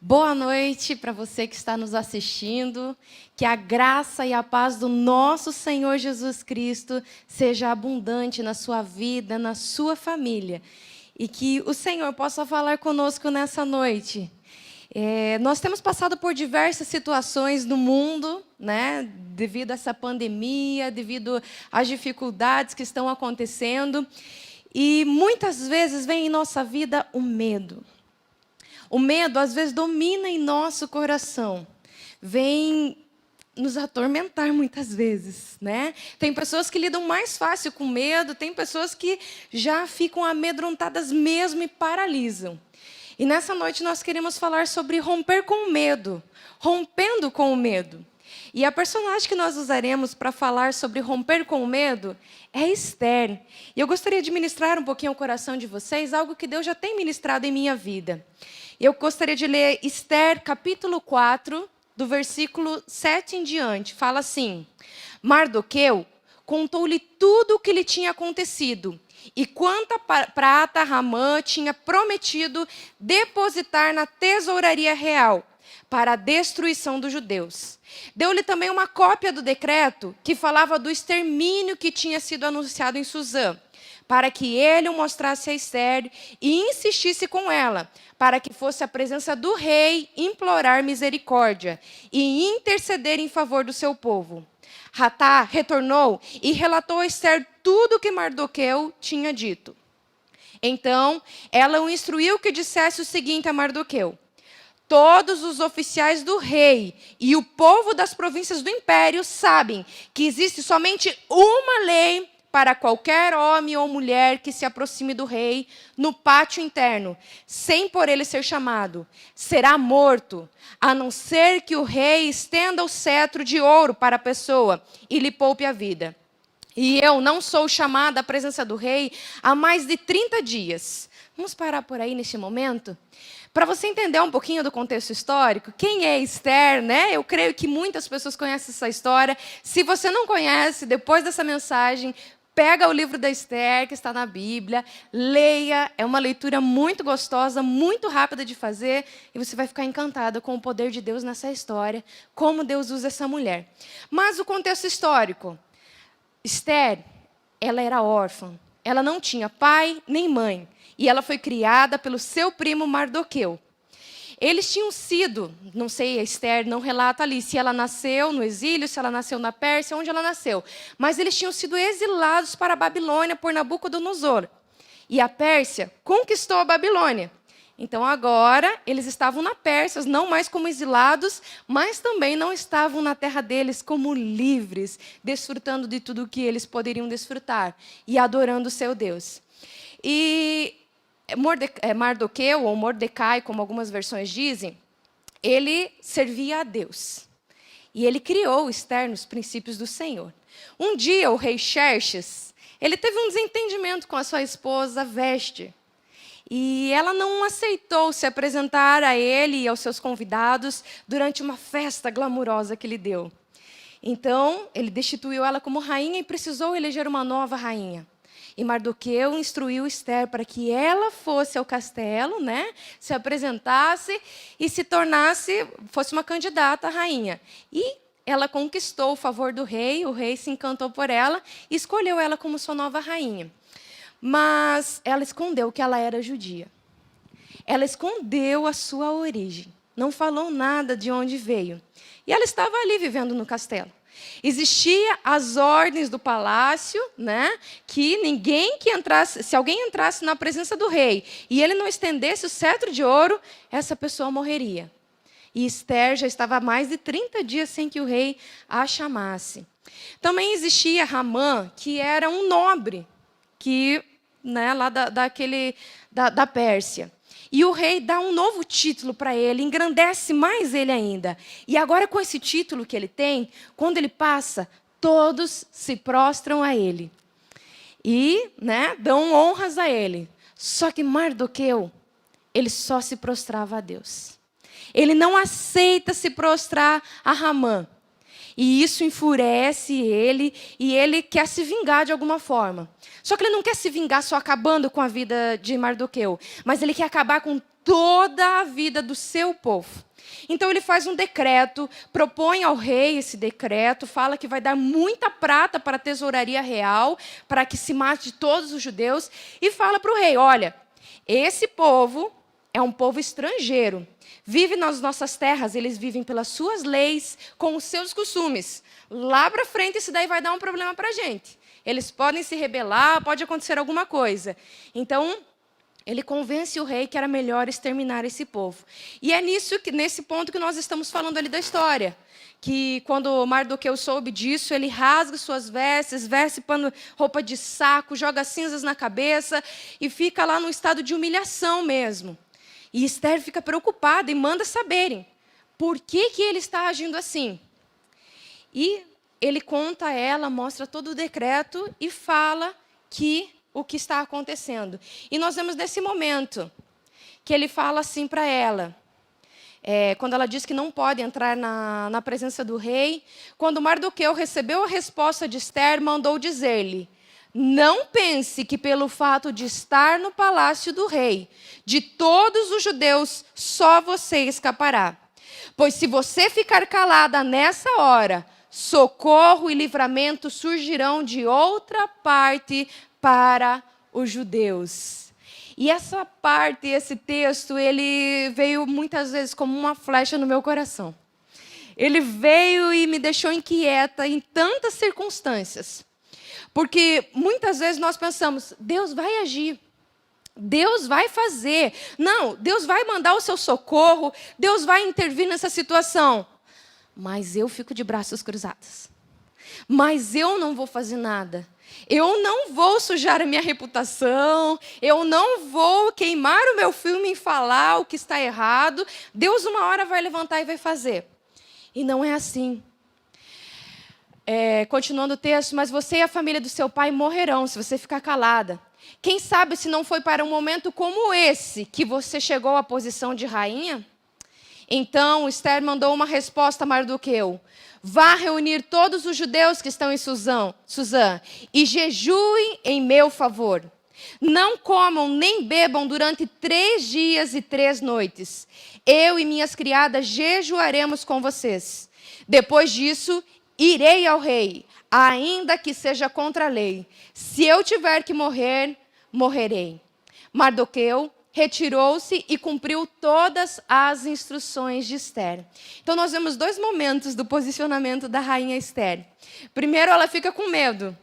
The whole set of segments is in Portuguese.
Boa noite para você que está nos assistindo. Que a graça e a paz do nosso Senhor Jesus Cristo seja abundante na sua vida, na sua família. E que o Senhor possa falar conosco nessa noite. Nós temos passado por diversas situações no mundo, né? Devido a essa pandemia, devido às dificuldades que estão acontecendo. E muitas vezes vem em nossa vida o medo. O medo, às vezes, domina em nosso coração. Vem nos atormentar muitas vezes, né? Tem pessoas que lidam mais fácil com medo, tem pessoas que já ficam amedrontadas mesmo e paralisam. E nessa noite nós queremos falar sobre romper com o medo, rompendo com o medo. E a personagem que nós usaremos para falar sobre romper com o medo é Esther. E eu gostaria de ministrar um pouquinho ao coração de vocês, algo que Deus já tem ministrado em minha vida. Eu gostaria de ler Esther, capítulo 4, do versículo 7 em diante. Fala assim: Mardoqueu contou-lhe tudo o que lhe tinha acontecido, e quanta prata Hamã tinha prometido depositar na tesouraria real, para a destruição dos judeus. Deu-lhe também uma cópia do decreto que falava do extermínio que tinha sido anunciado em Suzã, para que ele o mostrasse a Esther e insistisse com ela, para que fosse à presença do rei implorar misericórdia e interceder em favor do seu povo. Hatá retornou e relatou a Esther tudo o que Mardoqueu tinha dito. Então, ela o instruiu que dissesse o seguinte a Mardoqueu: todos os oficiais do rei e o povo das províncias do império sabem que existe somente uma lei para qualquer homem ou mulher que se aproxime do rei no pátio interno, sem por ele ser chamado. Será morto, a não ser que o rei estenda o cetro de ouro para a pessoa e lhe poupe a vida. E eu não sou chamada à presença do rei há mais de 30 dias. Vamos parar por aí neste momento? Para você entender um pouquinho do contexto histórico, quem é Esther, né? Eu creio que muitas pessoas conhecem essa história. Se você não conhece, depois dessa mensagem, pega o livro da Esther, que está na Bíblia, leia. É uma leitura muito gostosa, muito rápida de fazer, e você vai ficar encantada com o poder de Deus nessa história, como Deus usa essa mulher. Mas o contexto histórico. Esther, ela era órfã. Ela não tinha pai nem mãe. E ela foi criada pelo seu primo Mardoqueu. Eles tinham sido, não sei, a Esther não relata ali se ela nasceu no exílio, se ela nasceu na Pérsia, onde ela nasceu. Mas eles tinham sido exilados para a Babilônia por Nabucodonosor. E a Pérsia conquistou a Babilônia. Então agora eles estavam na Pérsia, não mais como exilados, mas também não estavam na terra deles como livres, desfrutando de tudo o que eles poderiam desfrutar e adorando o seu Deus. E Mardoqueu, ou Mordecai, como algumas versões dizem, ele servia a Deus. E ele criou Esther nos princípios do Senhor. Um dia, o rei Xerxes, ele teve um desentendimento com a sua esposa Veste. E ela não aceitou se apresentar a ele e aos seus convidados durante uma festa glamurosa que ele deu. Então, ele destituiu ela como rainha e precisou eleger uma nova rainha. E Mardoqueu instruiu Esther para que ela fosse ao castelo, né, se apresentasse e fosse uma candidata à rainha. E ela conquistou o favor do rei, o rei se encantou por ela e escolheu ela como sua nova rainha. Mas ela escondeu que ela era judia. Ela escondeu a sua origem, não falou nada de onde veio. E ela estava ali vivendo no castelo. Existia as ordens do palácio, né, que se alguém entrasse na presença do rei e ele não estendesse o cetro de ouro, essa pessoa morreria. E Esther já estava há mais de 30 dias sem que o rei a chamasse. Também existia Hamã, que era um nobre, lá da Pérsia. E o rei dá um novo título para ele, engrandece mais ele ainda. E agora, com esse título que ele tem, quando ele passa, todos se prostram a ele. E dão honras a ele. Só que Mardoqueu, ele só se prostrava a Deus. Ele não aceita se prostrar a Hamã. E isso enfurece ele, e ele quer se vingar de alguma forma. Só que ele não quer se vingar só acabando com a vida de Mardoqueu, mas ele quer acabar com toda a vida do seu povo. Então ele faz um decreto, propõe ao rei esse decreto, fala que vai dar muita prata para a tesouraria real, para que se mate todos os judeus, e fala para o rei, olha, esse povo é um povo estrangeiro, vive nas nossas terras, eles vivem pelas suas leis, com os seus costumes. Lá para frente isso daí vai dar um problema para a gente. Eles podem se rebelar, pode acontecer alguma coisa. Então, ele convence o rei que era melhor exterminar esse povo. E é nesse ponto que nós estamos falando ali da história. Que quando Mardoqueu soube disso, ele rasga suas vestes, veste roupa de saco, joga cinzas na cabeça e fica lá num estado de humilhação mesmo. E Esther fica preocupada e manda saberem por que ele está agindo assim. E ele conta a ela, mostra todo o decreto e fala o que está acontecendo. E nós vemos nesse momento que ele fala assim para ela, quando ela diz que não pode entrar na presença do rei, quando Mardoqueu recebeu a resposta de Esther, mandou dizer-lhe, não pense que pelo fato de estar no palácio do rei, de todos os judeus, só você escapará. Pois se você ficar calada nessa hora, socorro e livramento surgirão de outra parte para os judeus. E essa parte, esse texto, ele veio muitas vezes como uma flecha no meu coração. Ele veio e me deixou inquieta em tantas circunstâncias. Porque muitas vezes nós pensamos, Deus vai agir. Deus vai fazer. Não, Deus vai mandar o seu socorro. Deus vai intervir nessa situação. Mas eu fico de braços cruzados. Mas eu não vou fazer nada. Eu não vou sujar a minha reputação. Eu não vou queimar o meu filme em falar o que está errado. Deus uma hora vai levantar e vai fazer. E não é assim. Continuando o texto, mas você e a família do seu pai morrerão se você ficar calada. Quem sabe se não foi para um momento como esse que você chegou à posição de rainha? Então Esther mandou uma resposta a Mardoqueu. Vá reunir todos os judeus que estão em Suzã e jejuem em meu favor. Não comam nem bebam durante 3 dias e 3 noites. Eu e minhas criadas jejuaremos com vocês. Depois disso, irei ao rei, ainda que seja contra a lei. Se eu tiver que morrer, morrerei. Mardoqueu retirou-se e cumpriu todas as instruções de Esther. Então, nós vemos 2 momentos do posicionamento da rainha Esther. Primeiro, ela fica com medo.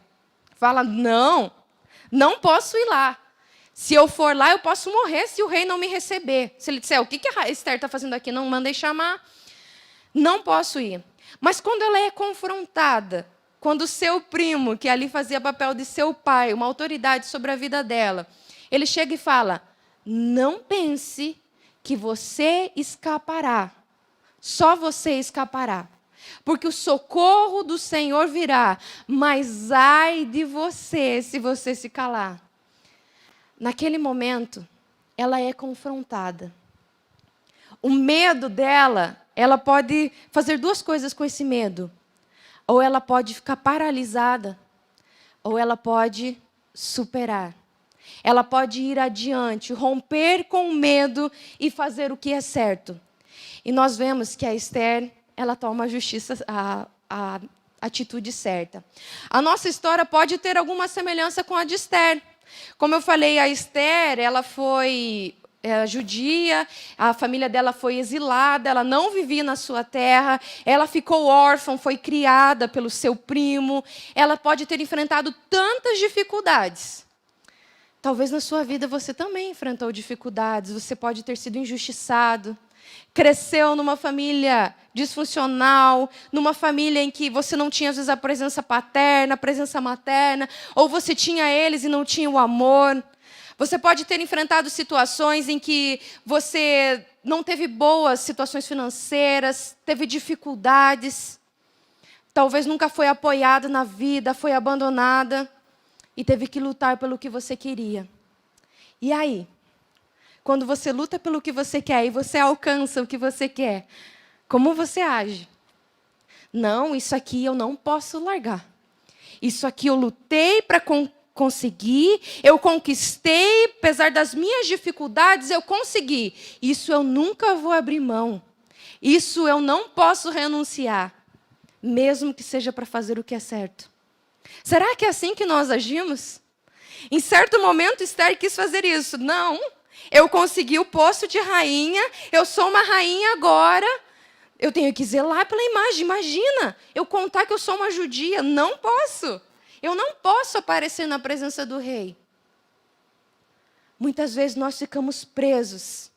Fala, não posso ir lá. Se eu for lá, eu posso morrer se o rei não me receber. Se ele disser, o que a Esther está fazendo aqui? Não mandei chamar. Não posso ir. Mas quando ela é confrontada, quando o seu primo, que ali fazia papel de seu pai, uma autoridade sobre a vida dela, ele chega e fala, não pense que você escapará. Só você escapará. Porque o socorro do Senhor virá. Mas ai de você se você se calar. Naquele momento, ela é confrontada. O medo dela, ela pode fazer 2 coisas com esse medo. Ou ela pode ficar paralisada, ou ela pode superar. Ela pode ir adiante, romper com o medo e fazer o que é certo. E nós vemos que a Esther, ela toma a atitude certa. A nossa história pode ter alguma semelhança com a de Esther. Como eu falei, a Esther, ela foi judia, a família dela foi exilada, ela não vivia na sua terra, ela ficou órfã, foi criada pelo seu primo. Ela pode ter enfrentado tantas dificuldades. Talvez na sua vida você também enfrentou dificuldades, você pode ter sido injustiçado, cresceu numa família disfuncional, numa família em que você não tinha, às vezes, a presença paterna, a presença materna, ou você tinha eles e não tinha o amor. Você pode ter enfrentado situações em que você não teve boas situações financeiras, teve dificuldades, talvez nunca foi apoiada na vida, foi abandonada. E teve que lutar pelo que você queria. E aí? Quando você luta pelo que você quer e você alcança o que você quer, como você age? Não, isso aqui eu não posso largar. Isso aqui eu lutei para consegui, eu conquistei, apesar das minhas dificuldades, eu consegui. Isso eu nunca vou abrir mão. Isso eu não posso renunciar, mesmo que seja para fazer o que é certo. Será que é assim que nós agimos? Em certo momento, Esther quis fazer isso. Não, eu consegui o posto de rainha, eu sou uma rainha agora, eu tenho que zelar pela imagem. Imagina, eu contar que eu sou uma judia. Não posso. Eu não posso aparecer na presença do rei. Muitas vezes nós ficamos presos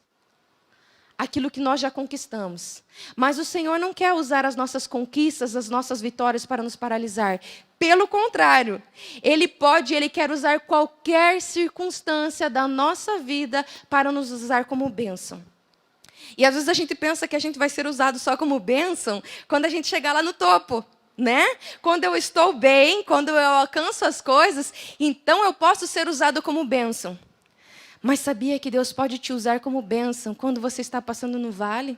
àquilo que nós já conquistamos. Mas o Senhor não quer usar as nossas conquistas, as nossas vitórias para nos paralisar. Pelo contrário, Ele quer usar qualquer circunstância da nossa vida para nos usar como bênção. E às vezes a gente pensa que a gente vai ser usado só como bênção quando a gente chegar lá no topo. Né? Quando eu estou bem, quando eu alcanço as coisas, então eu posso ser usado como bênção. Mas sabia que Deus pode te usar como bênção quando você está passando no vale?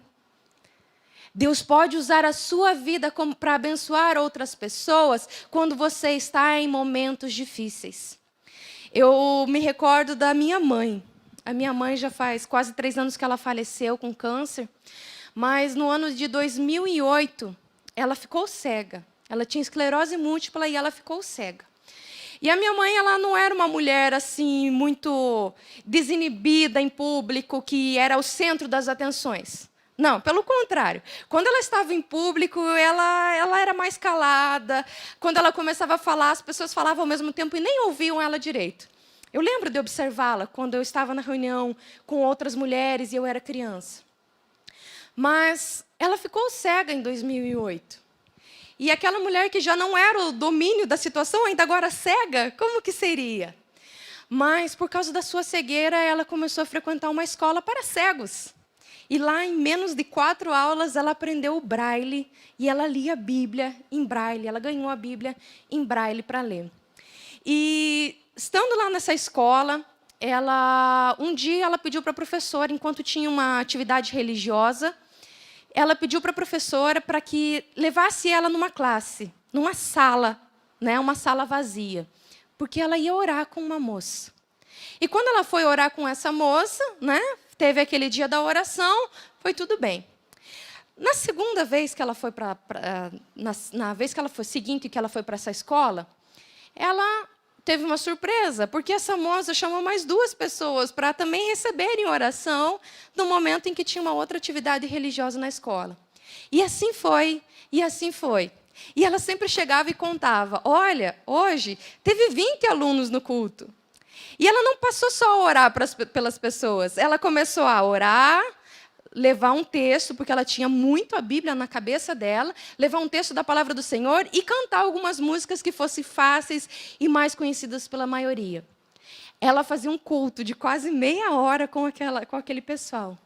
Deus pode usar a sua vida para abençoar outras pessoas quando você está em momentos difíceis. Eu me recordo da minha mãe. A minha mãe já faz quase 3 anos que ela faleceu com câncer, mas no ano de 2008, ela ficou cega. Ela tinha esclerose múltipla e ela ficou cega. E a minha mãe, ela não era uma mulher assim muito desinibida em público, que era o centro das atenções. Não, pelo contrário. Quando ela estava em público, ela era mais calada. Quando ela começava a falar, as pessoas falavam ao mesmo tempo e nem ouviam ela direito. Eu lembro de observá-la quando eu estava na reunião com outras mulheres e eu era criança. Mas ela ficou cega em 2008. E aquela mulher que já não era o domínio da situação, ainda agora cega, como que seria? Mas, por causa da sua cegueira, ela começou a frequentar uma escola para cegos. E lá, em menos de 4 aulas, ela aprendeu o braille e ela lia a Bíblia em braille. Ela ganhou a Bíblia em braille para ler. E, estando lá nessa escola, um dia ela pediu para a professora, enquanto tinha uma atividade religiosa, ela pediu para a professora para que levasse ela numa classe, numa sala, né, uma sala vazia, porque ela ia orar com uma moça. E quando ela foi orar com essa moça, né, teve aquele dia da oração, foi tudo bem. Na segunda vez que ela foi na vez que ela foi seguinte que ela foi para essa escola, ela teve uma surpresa, porque essa moça chamou mais 2 pessoas para também receberem oração no momento em que tinha uma outra atividade religiosa na escola. E assim foi, e assim foi. E ela sempre chegava e contava, olha, hoje teve 20 alunos no culto. E ela não passou só a orar pelas pessoas, ela começou a orar, levar um texto, porque ela tinha muito a Bíblia na cabeça dela, levar um texto da palavra do Senhor e cantar algumas músicas que fossem fáceis e mais conhecidas pela maioria. Ela fazia um culto de quase meia hora com aquele pessoal.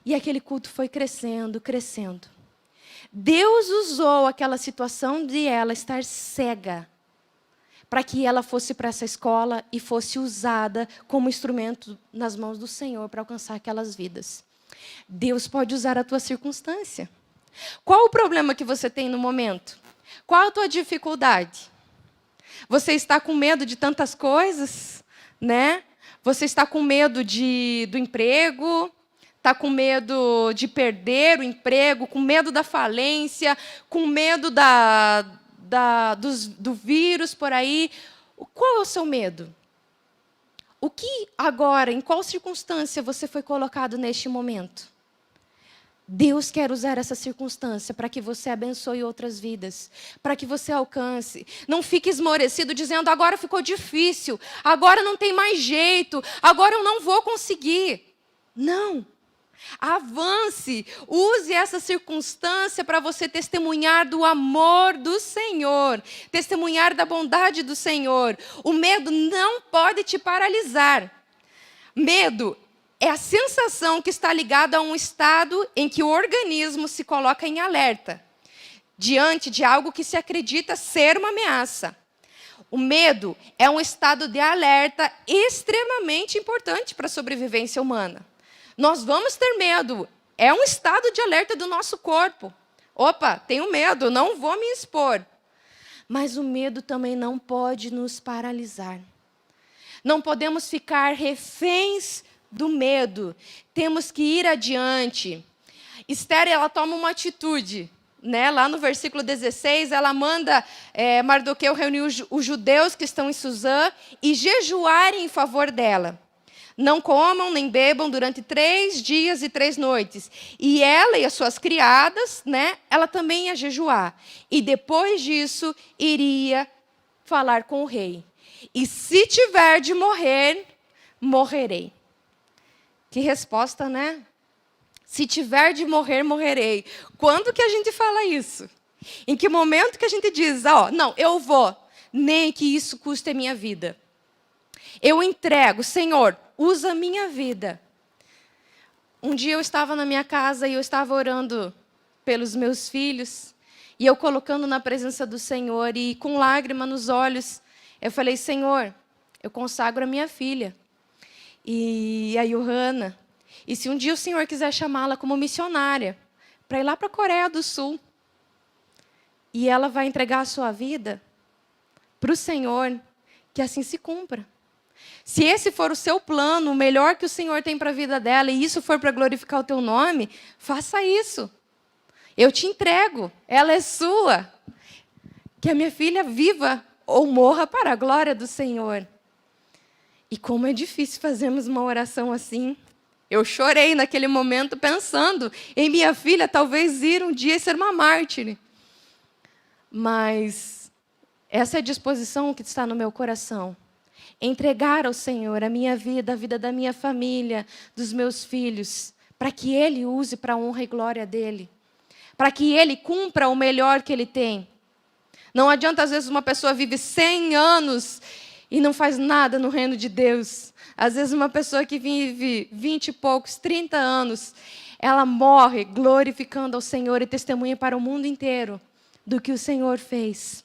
E aquele culto foi crescendo, crescendo. Deus usou aquela situação de ela estar cega para que ela fosse para essa escola e fosse usada como instrumento nas mãos do Senhor para alcançar aquelas vidas. Deus pode usar a tua circunstância. Qual o problema que você tem no momento? Qual a tua dificuldade? Você está com medo de tantas coisas, né? Você está com medo do emprego, está com medo de perder o emprego, com medo da falência, com medo do vírus por aí. Qual é o seu medo? O que agora, em qual circunstância você foi colocado neste momento? Deus quer usar essa circunstância para que você abençoe outras vidas, para que você alcance. Não fique esmorecido dizendo, agora ficou difícil, agora não tem mais jeito, agora eu não vou conseguir. Não. Avance, use essa circunstância para você testemunhar do amor do Senhor, testemunhar da bondade do Senhor. O medo não pode te paralisar. Medo é a sensação que está ligada a um estado em que o organismo se coloca em alerta, diante de algo que se acredita ser uma ameaça. O medo é um estado de alerta extremamente importante para a sobrevivência humana. Nós vamos ter medo. É um estado de alerta do nosso corpo. Opa, tenho medo, não vou me expor. Mas o medo também não pode nos paralisar. Não podemos ficar reféns do medo. Temos que ir adiante. Esther, ela toma uma atitude. Né? Lá no versículo 16, ela manda Mardoqueu reunir os judeus que estão em Suzã e jejuarem em favor dela. Não comam nem bebam durante 3 dias e 3 noites. E ela e as suas criadas, né, ela também ia jejuar. E depois disso, iria falar com o rei. E se tiver de morrer, morrerei. Que resposta, né? Se tiver de morrer, morrerei. Quando que a gente fala isso? Em que momento que a gente diz, não, eu vou, nem que isso custe a minha vida. Eu entrego, Senhor, usa a minha vida. Um dia eu estava na minha casa e eu estava orando pelos meus filhos, e eu colocando na presença do Senhor, e com lágrima nos olhos, eu falei, Senhor, eu consagro a minha filha, e a Johanna, e se um dia o Senhor quiser chamá-la como missionária, para ir lá para a Coreia do Sul, e ela vai entregar a sua vida para o Senhor, que assim se cumpra. Se esse for o seu plano, o melhor que o Senhor tem para a vida dela, e isso for para glorificar o teu nome, faça isso. Eu te entrego, ela é sua. Que a minha filha viva ou morra para a glória do Senhor. E como é difícil fazermos uma oração assim. Eu chorei naquele momento pensando em minha filha talvez ir um dia ser uma mártir. Mas essa é a disposição que está no meu coração. Entregar ao Senhor a minha vida, a vida da minha família, dos meus filhos, para que Ele use para a honra e glória dEle. Para que Ele cumpra o melhor que Ele tem. Não adianta, às vezes, uma pessoa vive 100 anos e não faz nada no reino de Deus. Às vezes, uma pessoa que vive 20 e poucos, 30 anos, ela morre glorificando ao Senhor e testemunha para o mundo inteiro do que o Senhor fez.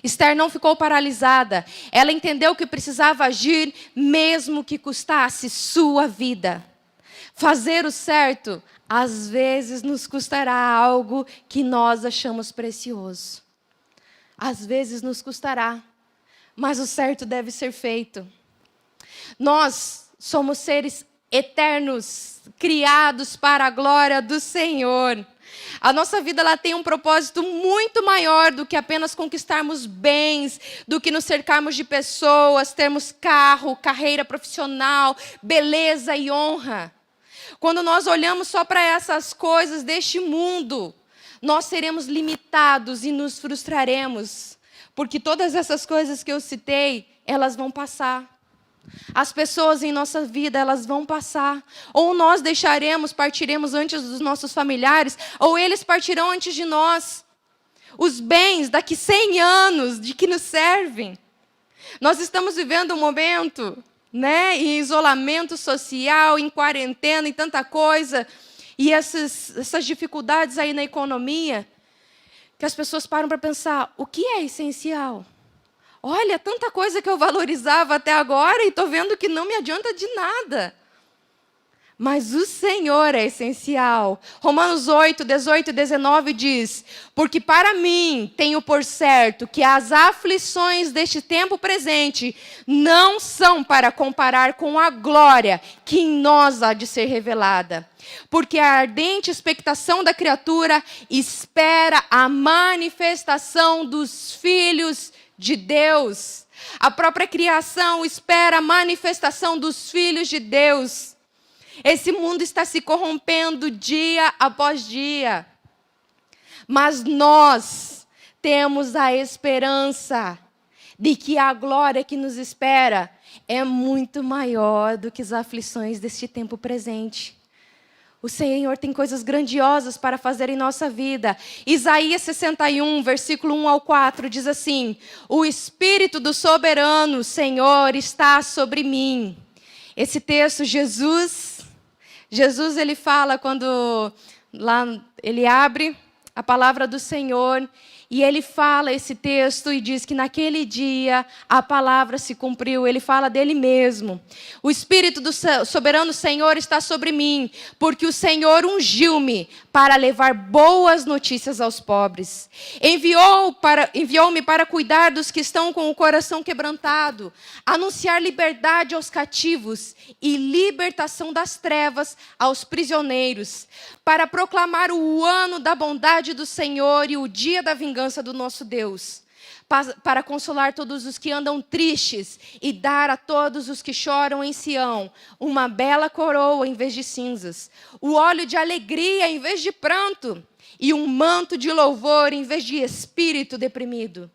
Esther não ficou paralisada. Ela entendeu que precisava agir, mesmo que custasse sua vida. Fazer o certo, às vezes, nos custará algo que nós achamos precioso. Às vezes nos custará, mas o certo deve ser feito. Nós somos seres eternos, criados para a glória do Senhor. A nossa vida ela tem um propósito muito maior do que apenas conquistarmos bens, do que nos cercarmos de pessoas, termos carro, carreira profissional, beleza e honra. Quando nós olhamos só para essas coisas deste mundo, nós seremos limitados e nos frustraremos, porque todas essas coisas que eu citei, elas vão passar. As pessoas em nossa vida, elas vão passar. Ou nós partiremos antes dos nossos familiares, ou eles partirão antes de nós. Os bens daqui 100 anos, de que nos servem? Nós estamos vivendo um momento, né, em isolamento social, em quarentena, em tanta coisa, e essas dificuldades aí na economia, que as pessoas param para pensar, o que é essencial? Olha, tanta coisa que eu valorizava até agora e estou vendo que não me adianta de nada. Mas o Senhor é essencial. Romanos 8, 18 e 19 diz, porque para mim tenho por certo que as aflições deste tempo presente não são para comparar com a glória que em nós há de ser revelada. Porque a ardente expectação da criatura espera a manifestação dos filhos de Deus. A própria criação espera a manifestação dos filhos de Deus. Esse mundo está se corrompendo dia após dia. Mas nós temos a esperança de que a glória que nos espera é muito maior do que as aflições deste tempo presente. O Senhor tem coisas grandiosas para fazer em nossa vida. Isaías 61, versículo 1 ao 4, diz assim, o Espírito do soberano Senhor está sobre mim. Esse texto, Jesus ele fala quando lá ele abre a palavra do Senhor, e ele fala esse texto e diz que naquele dia a palavra se cumpriu. Ele fala dele mesmo. O Espírito do soberano Senhor está sobre mim, porque o Senhor ungiu-me para levar boas notícias aos pobres. Enviou-me para cuidar dos que estão com o coração quebrantado, anunciar liberdade aos cativos e libertação das trevas aos prisioneiros, para proclamar o ano da bondade do Senhor e o dia da vingança do nosso Deus, para consolar todos os que andam tristes e dar a todos os que choram em Sião uma bela coroa em vez de cinzas, o óleo de alegria em vez de pranto e um manto de louvor em vez de espírito deprimido.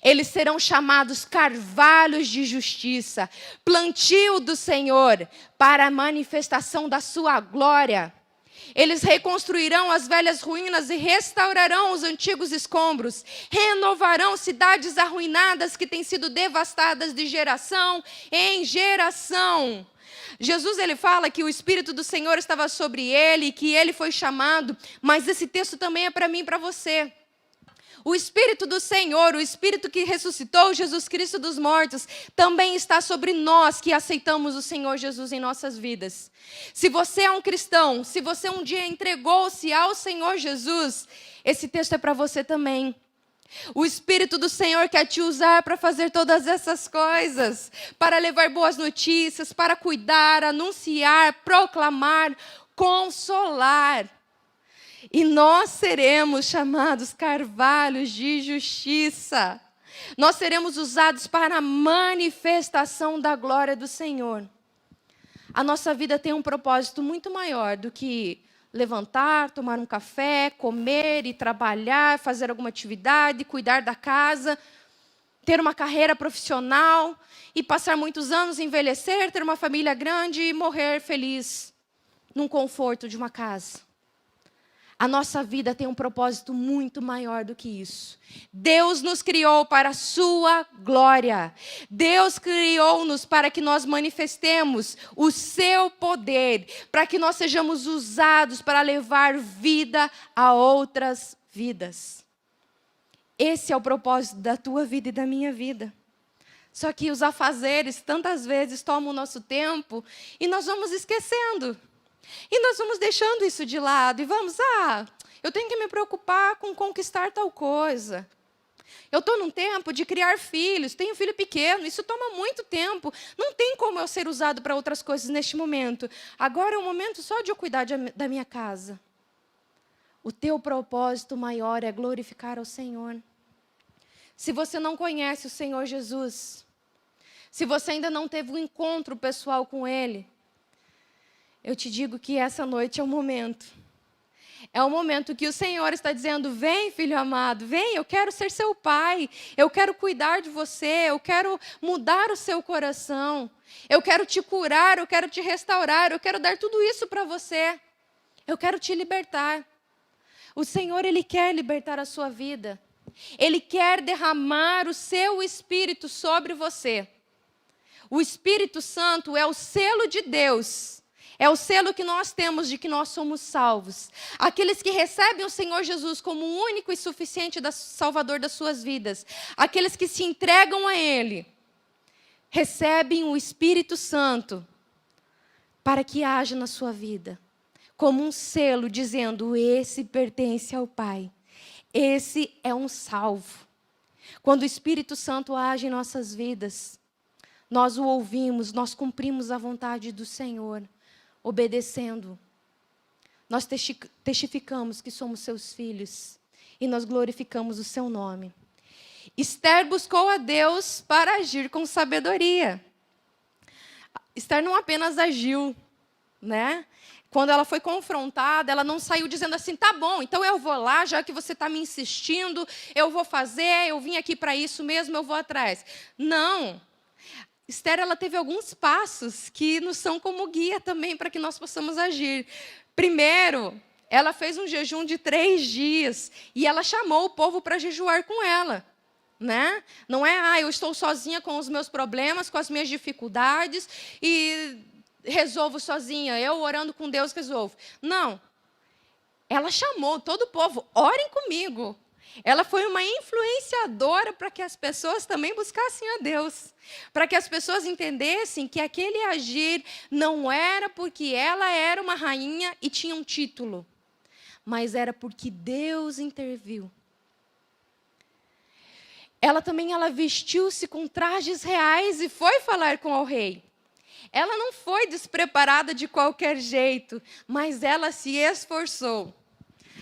Eles serão chamados carvalhos de justiça, plantio do Senhor para a manifestação da sua glória. Eles reconstruirão as velhas ruínas e restaurarão os antigos escombros. Renovarão cidades arruinadas que têm sido devastadas de geração em geração. Jesus, ele fala que o Espírito do Senhor estava sobre ele, que ele foi chamado, mas esse texto também é para mim e para você. O Espírito do Senhor, o Espírito que ressuscitou Jesus Cristo dos mortos, também está sobre nós que aceitamos o Senhor Jesus em nossas vidas. Se você é um cristão, se você um dia entregou-se ao Senhor Jesus, esse texto é para você também. O Espírito do Senhor quer te usar para fazer todas essas coisas, para levar boas notícias, para cuidar, anunciar, proclamar, consolar. E nós seremos chamados carvalhos de justiça. Nós seremos usados para a manifestação da glória do Senhor. A nossa vida tem um propósito muito maior do que levantar, tomar um café, comer e trabalhar, fazer alguma atividade, cuidar da casa, ter uma carreira profissional e passar muitos anos, envelhecer, ter uma família grande e morrer feliz num conforto de uma casa. A nossa vida tem um propósito muito maior do que isso. Deus nos criou para a sua glória. Deus criou-nos para que nós manifestemos o seu poder, para que nós sejamos usados para levar vida a outras vidas. Esse é o propósito da tua vida e da minha vida. Só que os afazeres tantas vezes tomam o nosso tempo e nós vamos esquecendo. E nós vamos deixando isso de lado e vamos, eu tenho que me preocupar com conquistar tal coisa. Eu estou num tempo de criar filhos, tenho filho pequeno, isso toma muito tempo. Não tem como eu ser usado para outras coisas neste momento. Agora é o momento só de eu cuidar da minha casa. O teu propósito maior é glorificar ao Senhor. Se você não conhece o Senhor Jesus, se você ainda não teve um encontro pessoal com Ele, eu te digo que essa noite é o momento. É o momento que o Senhor está dizendo, vem, filho amado, vem, eu quero ser seu pai. Eu quero cuidar de você, eu quero mudar o seu coração. Eu quero te curar, eu quero te restaurar, eu quero dar tudo isso para você. Eu quero te libertar. O Senhor, Ele quer libertar a sua vida. Ele quer derramar o seu Espírito sobre você. O Espírito Santo é o selo de Deus. É o selo que nós temos de que nós somos salvos. Aqueles que recebem o Senhor Jesus como o único e suficiente Salvador das suas vidas. Aqueles que se entregam a Ele. Recebem o Espírito Santo para que haja na sua vida. Como um selo dizendo, esse pertence ao Pai. Esse é um salvo. Quando o Espírito Santo age em nossas vidas, nós o ouvimos, nós cumprimos a vontade do Senhor. Obedecendo, nós testificamos que somos seus filhos e nós glorificamos o seu nome. Esther buscou a Deus para agir com sabedoria. Esther não apenas agiu, né? Quando ela foi confrontada, ela não saiu dizendo assim, tá bom, então eu vou lá, já que você está me insistindo, eu vou fazer, eu vim aqui para isso mesmo, eu vou atrás. Não. Esther, ela teve alguns passos que nos são como guia também para que nós possamos agir. Primeiro, ela fez um jejum de 3 dias e ela chamou o povo para jejuar com ela. Né? Não é, eu estou sozinha com os meus problemas, com as minhas dificuldades e resolvo sozinha, eu orando com Deus resolvo. Não. ela chamou todo o povo, orem comigo. Ela foi uma influenciadora para que as pessoas também buscassem a Deus. Para que as pessoas entendessem que aquele agir não era porque ela era uma rainha e tinha um título, mas era porque Deus interviu. Ela vestiu-se com trajes reais e foi falar com o rei. Ela não foi despreparada de qualquer jeito, mas ela se esforçou.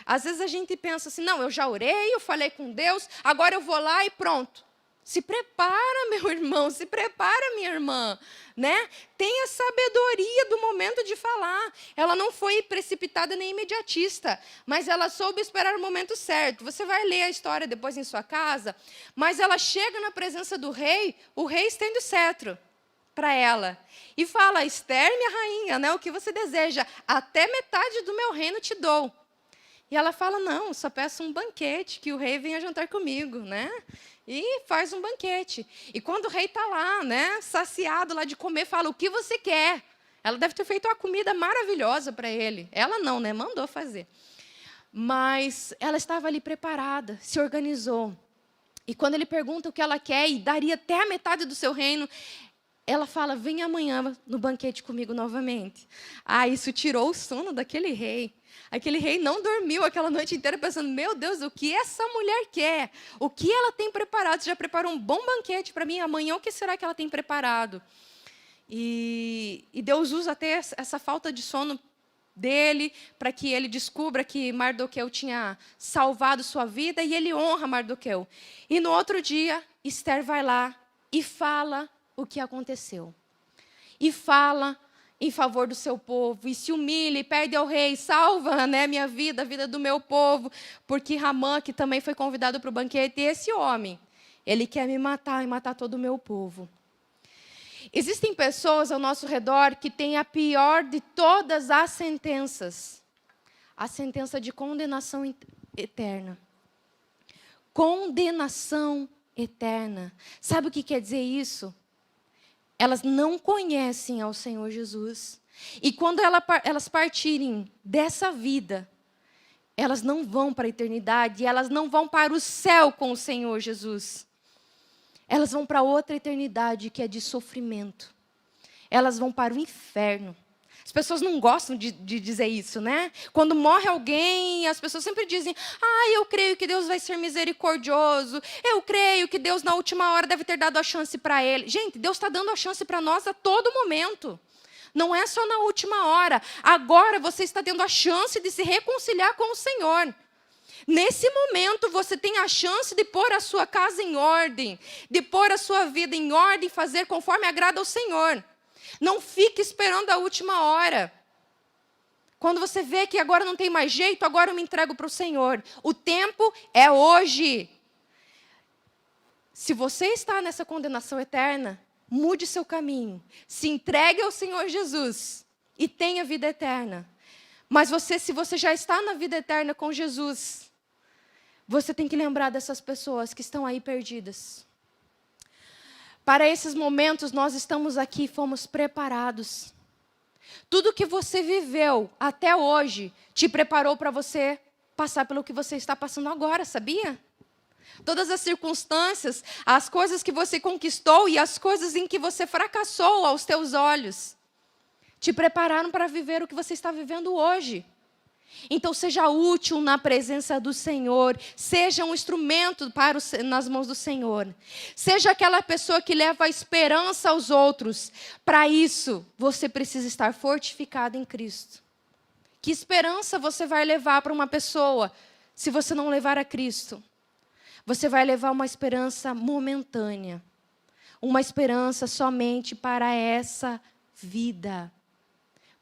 Às vezes a gente pensa assim, não, eu já orei, eu falei com Deus, agora eu vou lá e pronto. Se prepara, meu irmão, se prepara, minha irmã, né? Tenha sabedoria do momento de falar. Ela não foi precipitada nem imediatista, mas ela soube esperar o momento certo. Você vai ler a história depois em sua casa, mas ela chega na presença do rei, o rei estende o cetro para ela e fala, Esther, minha rainha, né? O que você deseja? Até metade do meu reino te dou. E ela fala, não, só peço um banquete, que o rei venha jantar comigo, né? E faz um banquete. E quando o rei está lá, né, saciado lá de comer, fala, o que você quer? Ela deve ter feito uma comida maravilhosa para ele. Ela não, né? Mandou fazer. Mas ela estava ali preparada, se organizou. E quando ele pergunta o que ela quer e daria até a metade do seu reino, ela fala, vem amanhã no banquete comigo novamente. Isso tirou o sono daquele rei. Aquele rei não dormiu aquela noite inteira pensando, meu Deus, o que essa mulher quer? O que ela tem preparado? Você já preparou um bom banquete para mim? Amanhã o que será que ela tem preparado? E Deus usa até essa falta de sono dele para que ele descubra que Mardoqueu tinha salvado sua vida e ele honra Mardoqueu. E no outro dia, Esther vai lá e fala o que aconteceu. E fala em favor do seu povo, e se humilha, e pede ao rei, salva, né, minha vida, a vida do meu povo, porque Ramã, que também foi convidado para o banquete, esse homem, ele quer me matar e matar todo o meu povo. Existem pessoas ao nosso redor que têm a pior de todas as sentenças, a sentença de condenação eterna. Condenação eterna. Sabe o que quer dizer isso? Elas não conhecem ao Senhor Jesus. E quando elas partirem dessa vida, elas não vão para a eternidade, elas não vão para o céu com o Senhor Jesus. Elas vão para outra eternidade que é de sofrimento. Elas vão para o inferno. As pessoas não gostam de dizer isso, né? Quando morre alguém, as pessoas sempre dizem, eu creio que Deus vai ser misericordioso, eu creio que Deus na última hora deve ter dado a chance para ele. Gente, Deus está dando a chance para nós a todo momento. Não é só na última hora. Agora você está tendo a chance de se reconciliar com o Senhor. Nesse momento você tem a chance de pôr a sua casa em ordem, de pôr a sua vida em ordem e fazer conforme agrada ao Senhor. Não fique esperando a última hora. Quando você vê que agora não tem mais jeito, agora eu me entrego para o Senhor. O tempo é hoje. Se você está nessa condenação eterna, mude seu caminho. Se entregue ao Senhor Jesus e tenha vida eterna. Mas se você já está na vida eterna com Jesus, você tem que lembrar dessas pessoas que estão aí perdidas. Para esses momentos, nós estamos aqui, fomos preparados. Tudo que você viveu até hoje te preparou para você passar pelo que você está passando agora, sabia? Todas as circunstâncias, as coisas que você conquistou e as coisas em que você fracassou aos teus olhos, te prepararam para viver o que você está vivendo hoje. Então seja útil na presença do Senhor, seja um instrumento nas mãos do Senhor. Seja aquela pessoa que leva a esperança aos outros. Para isso, você precisa estar fortificado em Cristo. Que esperança você vai levar para uma pessoa se você não levar a Cristo? Você vai levar uma esperança momentânea. Uma esperança somente para essa vida.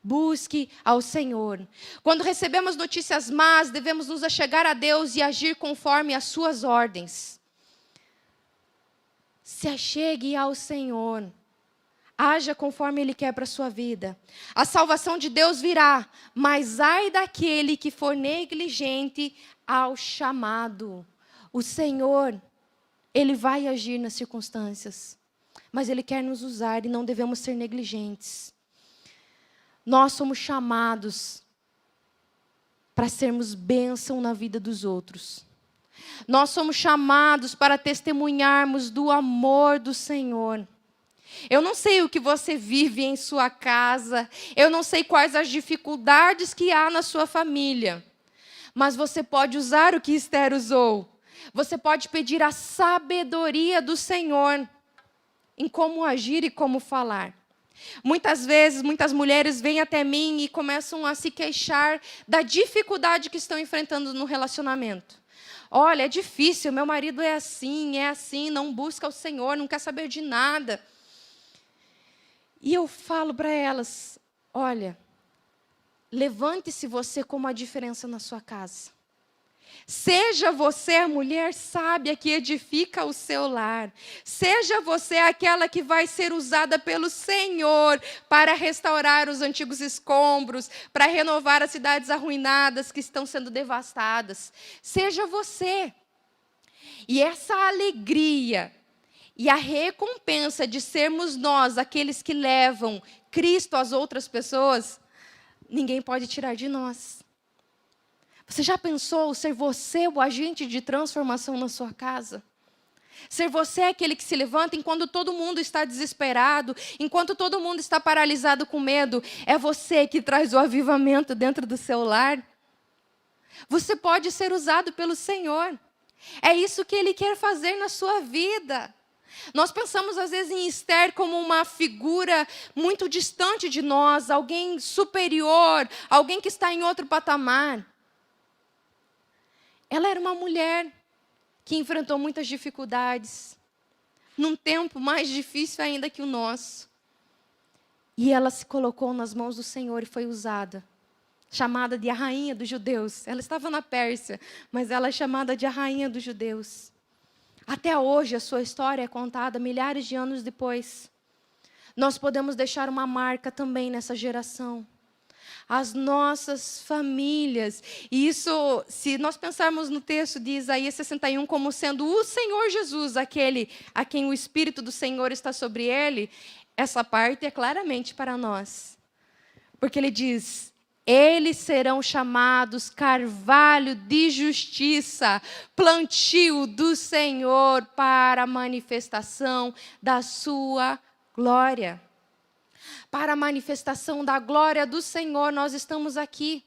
Busque ao Senhor. Quando recebemos notícias más, devemos nos achegar a Deus e agir conforme as suas ordens. Se achegue ao Senhor. Haja conforme Ele quer para a sua vida. A salvação de Deus virá, mas ai daquele que for negligente ao chamado. O Senhor, Ele vai agir nas circunstâncias, mas Ele quer nos usar e não devemos ser negligentes. Nós somos chamados para sermos bênção na vida dos outros. Nós somos chamados para testemunharmos do amor do Senhor. Eu não sei o que você vive em sua casa, eu não sei quais as dificuldades que há na sua família, mas você pode usar o que Esther usou. Você pode pedir a sabedoria do Senhor em como agir e como falar. Muitas vezes, muitas mulheres vêm até mim e começam a se queixar da dificuldade que estão enfrentando no relacionamento. Olha, é difícil, meu marido é assim, não busca o Senhor, não quer saber de nada. E eu falo para elas, olha, levante-se você como a diferença na sua casa. Seja você a mulher sábia que edifica o seu lar. Seja você aquela que vai ser usada pelo Senhor para restaurar os antigos escombros, para renovar as cidades arruinadas que estão sendo devastadas. Seja você. E essa alegria e a recompensa de sermos nós aqueles que levam Cristo às outras pessoas, ninguém pode tirar de nós. Você já pensou ser você o agente de transformação na sua casa? Ser você aquele que se levanta enquanto todo mundo está desesperado, enquanto todo mundo está paralisado com medo, é você que traz o avivamento dentro do seu lar? Você pode ser usado pelo Senhor. É isso que Ele quer fazer na sua vida. Nós pensamos às vezes em Esther como uma figura muito distante de nós, alguém superior, alguém que está em outro patamar. Ela era uma mulher que enfrentou muitas dificuldades, num tempo mais difícil ainda que o nosso. E ela se colocou nas mãos do Senhor e foi usada, chamada de a rainha dos judeus. Ela estava na Pérsia, mas ela é chamada de a rainha dos judeus. Até hoje a sua história é contada milhares de anos depois. Nós podemos deixar uma marca também nessa geração. As nossas famílias. E isso, se nós pensarmos no texto de Isaías 61 como sendo o Senhor Jesus, aquele a quem o Espírito do Senhor está sobre ele, essa parte é claramente para nós. Porque ele diz, eles serão chamados carvalho de justiça, plantio do Senhor para a manifestação da sua glória. Para a manifestação da glória do Senhor, nós estamos aqui.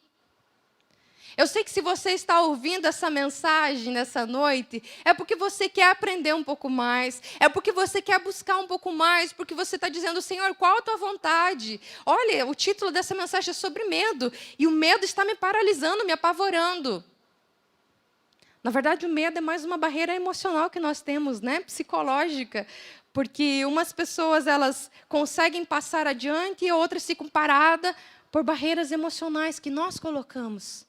Eu sei que se você está ouvindo essa mensagem nessa noite, é porque você quer aprender um pouco mais, é porque você quer buscar um pouco mais, porque você está dizendo, Senhor, qual a tua vontade? Olha, o título dessa mensagem é sobre medo, e o medo está me paralisando, me apavorando. Na verdade, o medo é mais uma barreira emocional que nós temos, né? Psicológica. Porque umas pessoas elas conseguem passar adiante e outras ficam paradas por barreiras emocionais que nós colocamos,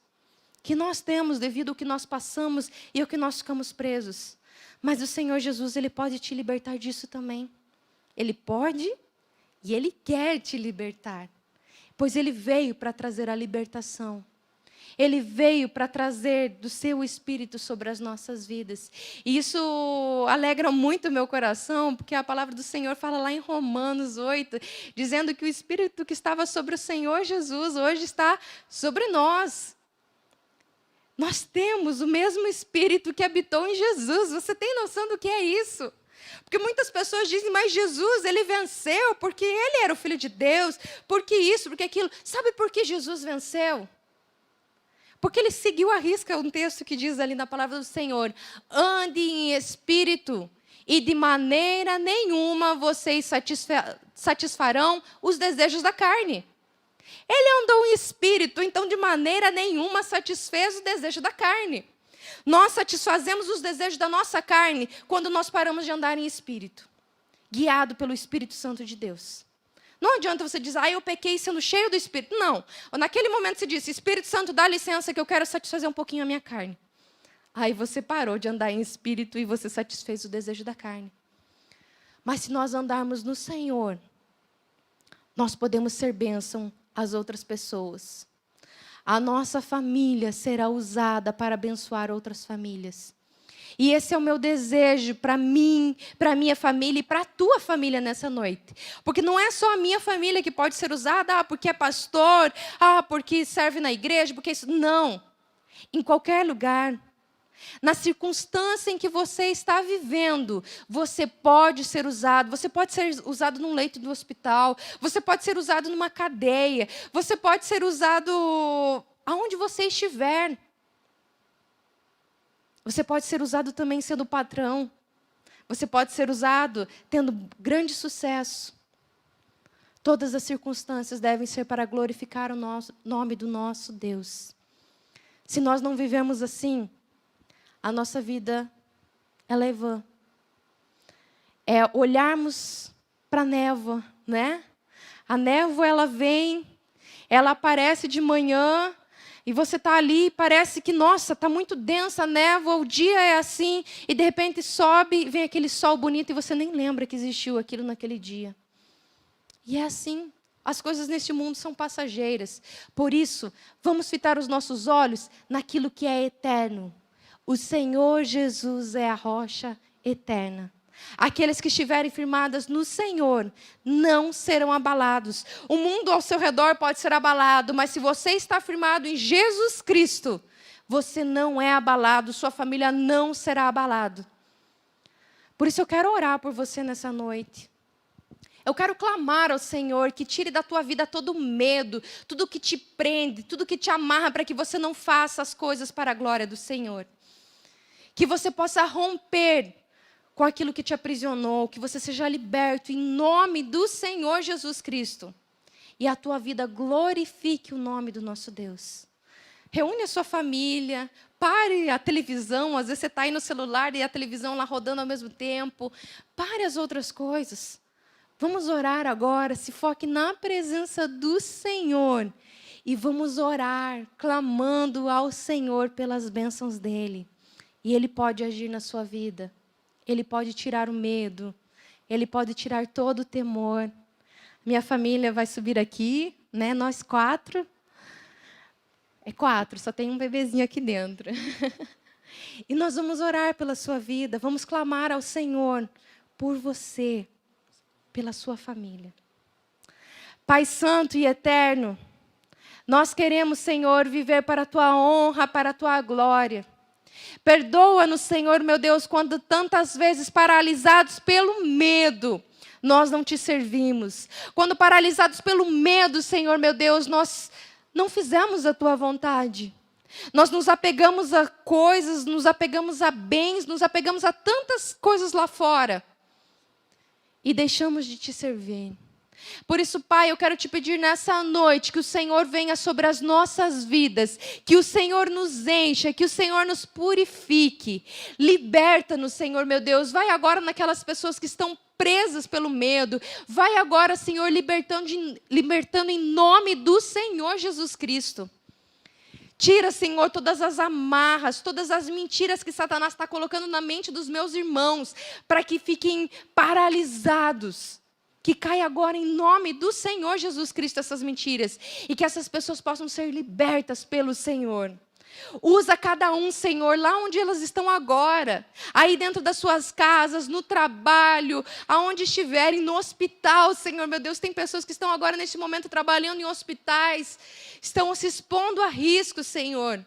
que nós temos devido ao que nós passamos e ao que nós ficamos presos. Mas o Senhor Jesus, Ele pode te libertar disso também. Ele pode e Ele quer te libertar, pois Ele veio para trazer a libertação. Ele veio para trazer do seu Espírito sobre as nossas vidas. E isso alegra muito o meu coração, porque a palavra do Senhor fala lá em Romanos 8, dizendo que o Espírito que estava sobre o Senhor Jesus hoje está sobre nós. Nós temos o mesmo Espírito que habitou em Jesus. Você tem noção do que é isso? Porque muitas pessoas dizem, mas Jesus, Ele venceu porque Ele era o Filho de Deus, porque isso, porque aquilo. Sabe por que Jesus venceu? Porque Ele seguiu à risca um texto que diz ali na palavra do Senhor, ande em espírito e de maneira nenhuma vocês satisfarão os desejos da carne. Ele andou em espírito, então de maneira nenhuma satisfez o desejo da carne. Nós satisfazemos os desejos da nossa carne quando nós paramos de andar em espírito, guiado pelo Espírito Santo de Deus. Não adianta você dizer, eu pequei sendo cheio do Espírito. Não. Naquele momento você disse, Espírito Santo, dá licença que eu quero satisfazer um pouquinho a minha carne. Aí você parou de andar em espírito e você satisfez o desejo da carne. Mas se nós andarmos no Senhor, nós podemos ser bênção às outras pessoas. A nossa família será usada para abençoar outras famílias. E esse é o meu desejo para mim, para a minha família e para a tua família nessa noite. Porque não é só a minha família que pode ser usada, porque é pastor, porque serve na igreja, porque isso. Não. em qualquer lugar. Na circunstância em que você está vivendo, você pode ser usado. Você pode ser usado num leito do hospital. Você pode ser usado numa cadeia. Você pode ser usado aonde você estiver. Você pode ser usado também sendo patrão. Você pode ser usado tendo grande sucesso. Todas as circunstâncias devem ser para glorificar o nome do nosso Deus. Se nós não vivemos assim, a nossa vida, ela é vã. É olharmos para a névoa, né? A névoa, ela vem, ela aparece de manhã, e você está ali e parece que, nossa, está muito densa a névoa, o dia é assim, e de repente sobe, vem aquele sol bonito, e você nem lembra que existiu aquilo naquele dia. E é assim, as coisas neste mundo são passageiras. Por isso, vamos fitar os nossos olhos naquilo que é eterno. O Senhor Jesus é a rocha eterna. Aqueles que estiverem firmadas no Senhor não serão abalados. O mundo ao seu redor pode ser abalado, mas se você está firmado em Jesus Cristo, você não é abalado, sua família não será abalada. Por isso eu quero orar por você nessa noite. Eu quero clamar ao Senhor que tire da tua vida todo medo, tudo que te prende, tudo que te amarra para que você não faça as coisas para a glória do Senhor. Que você possa romper com aquilo que te aprisionou, que você seja liberto em nome do Senhor Jesus Cristo. E a tua vida glorifique o nome do nosso Deus. Reúne a sua família, pare a televisão, às vezes você está aí no celular e a televisão lá rodando ao mesmo tempo. Pare as outras coisas. Vamos orar agora, se foque na presença do Senhor. E vamos orar, clamando ao Senhor pelas bênçãos dEle. E Ele pode agir na sua vida. Ele pode tirar o medo. Ele pode tirar todo o temor. Minha família vai subir aqui, né? Nós 4. É 4, só tem um bebezinho aqui dentro. E nós vamos orar pela sua vida. Vamos clamar ao Senhor por você, pela sua família. Pai Santo e Eterno, nós queremos, Senhor, viver para a Tua honra, para a Tua glória. Perdoa-nos, Senhor, meu Deus, quando tantas vezes paralisados pelo medo, nós não Te servimos. Quando paralisados pelo medo, Senhor, meu Deus, nós não fizemos a Tua vontade. Nós nos apegamos a coisas, nos apegamos a bens, nos apegamos a tantas coisas lá fora. E deixamos de Te servir. Por isso, Pai, eu quero Te pedir nessa noite que o Senhor venha sobre as nossas vidas, que o Senhor nos encha, que o Senhor nos purifique. Liberta-nos, Senhor, meu Deus. Vai agora naquelas pessoas que estão presas pelo medo. Vai agora, Senhor, libertando em nome do Senhor Jesus Cristo. Tira, Senhor, todas as amarras, todas as mentiras que Satanás está colocando na mente dos meus irmãos, para que fiquem paralisados. Que caia agora em nome do Senhor Jesus Cristo essas mentiras. E que essas pessoas possam ser libertas pelo Senhor. Usa cada um, Senhor, lá onde elas estão agora. Aí dentro das suas casas, no trabalho, aonde estiverem, no hospital, Senhor, meu Deus. Tem pessoas que estão agora neste momento trabalhando em hospitais. Estão se expondo a risco, Senhor.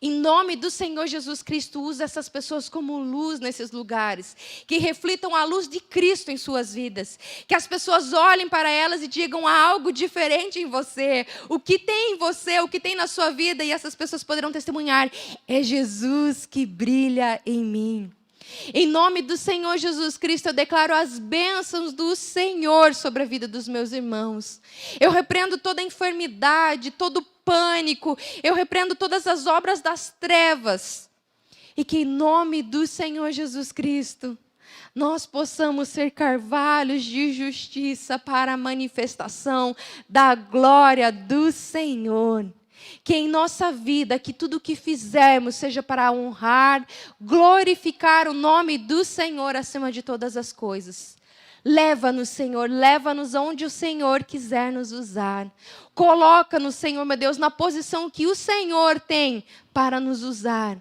Em nome do Senhor Jesus Cristo, usa essas pessoas como luz nesses lugares. Que reflitam a luz de Cristo em suas vidas. Que as pessoas olhem para elas e digam há algo diferente em você. O que tem em você, o que tem na sua vida. E essas pessoas poderão testemunhar. É Jesus que brilha em mim. Em nome do Senhor Jesus Cristo, eu declaro as bênçãos do Senhor sobre a vida dos meus irmãos. Eu repreendo toda enfermidade, todo pânico. Eu repreendo todas as obras das trevas. E que em nome do Senhor Jesus Cristo, nós possamos ser carvalhos de justiça para a manifestação da glória do Senhor. Que em nossa vida, que tudo o que fizermos seja para honrar, glorificar o nome do Senhor acima de todas as coisas. Leva-nos, Senhor, leva-nos onde o Senhor quiser nos usar. Coloca-nos, Senhor, meu Deus, na posição que o Senhor tem para nos usar.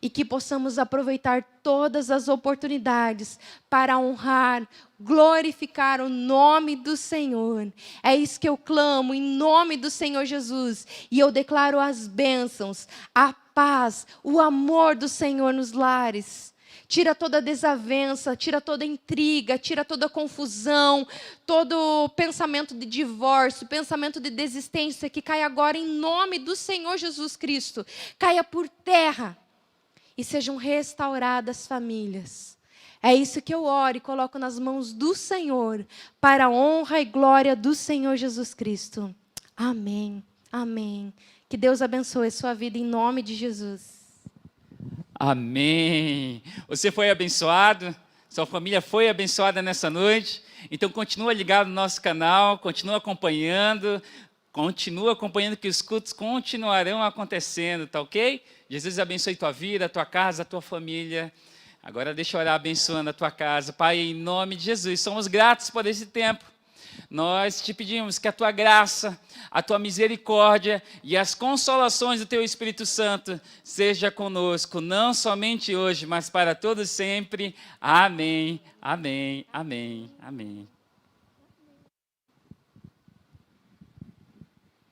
e que possamos aproveitar todas as oportunidades para honrar, glorificar o nome do Senhor. É isso que eu clamo em nome do Senhor Jesus. E eu declaro as bênçãos, a paz, o amor do Senhor nos lares. Tira toda desavença, tira toda intriga, tira toda confusão, todo pensamento de divórcio, pensamento de desistência, que caia agora em nome do Senhor Jesus Cristo. Caia por terra e sejam restauradas famílias. É isso que eu oro e coloco nas mãos do Senhor, para a honra e glória do Senhor Jesus Cristo. Amém, amém. Que Deus abençoe a sua vida em nome de Jesus. Amém. Você foi abençoado, sua família foi abençoada nessa noite. Então continua ligado no nosso canal, continua acompanhando que os cultos continuarão acontecendo, tá ok? Jesus abençoe tua vida, tua casa, tua família. Agora deixa eu orar abençoando a tua casa. Pai, em nome de Jesus, somos gratos por esse tempo. Nós te pedimos que a tua graça, a tua misericórdia e as consolações do teu Espírito Santo seja conosco, não somente hoje, mas para todos sempre. Amém, amém, amém, amém.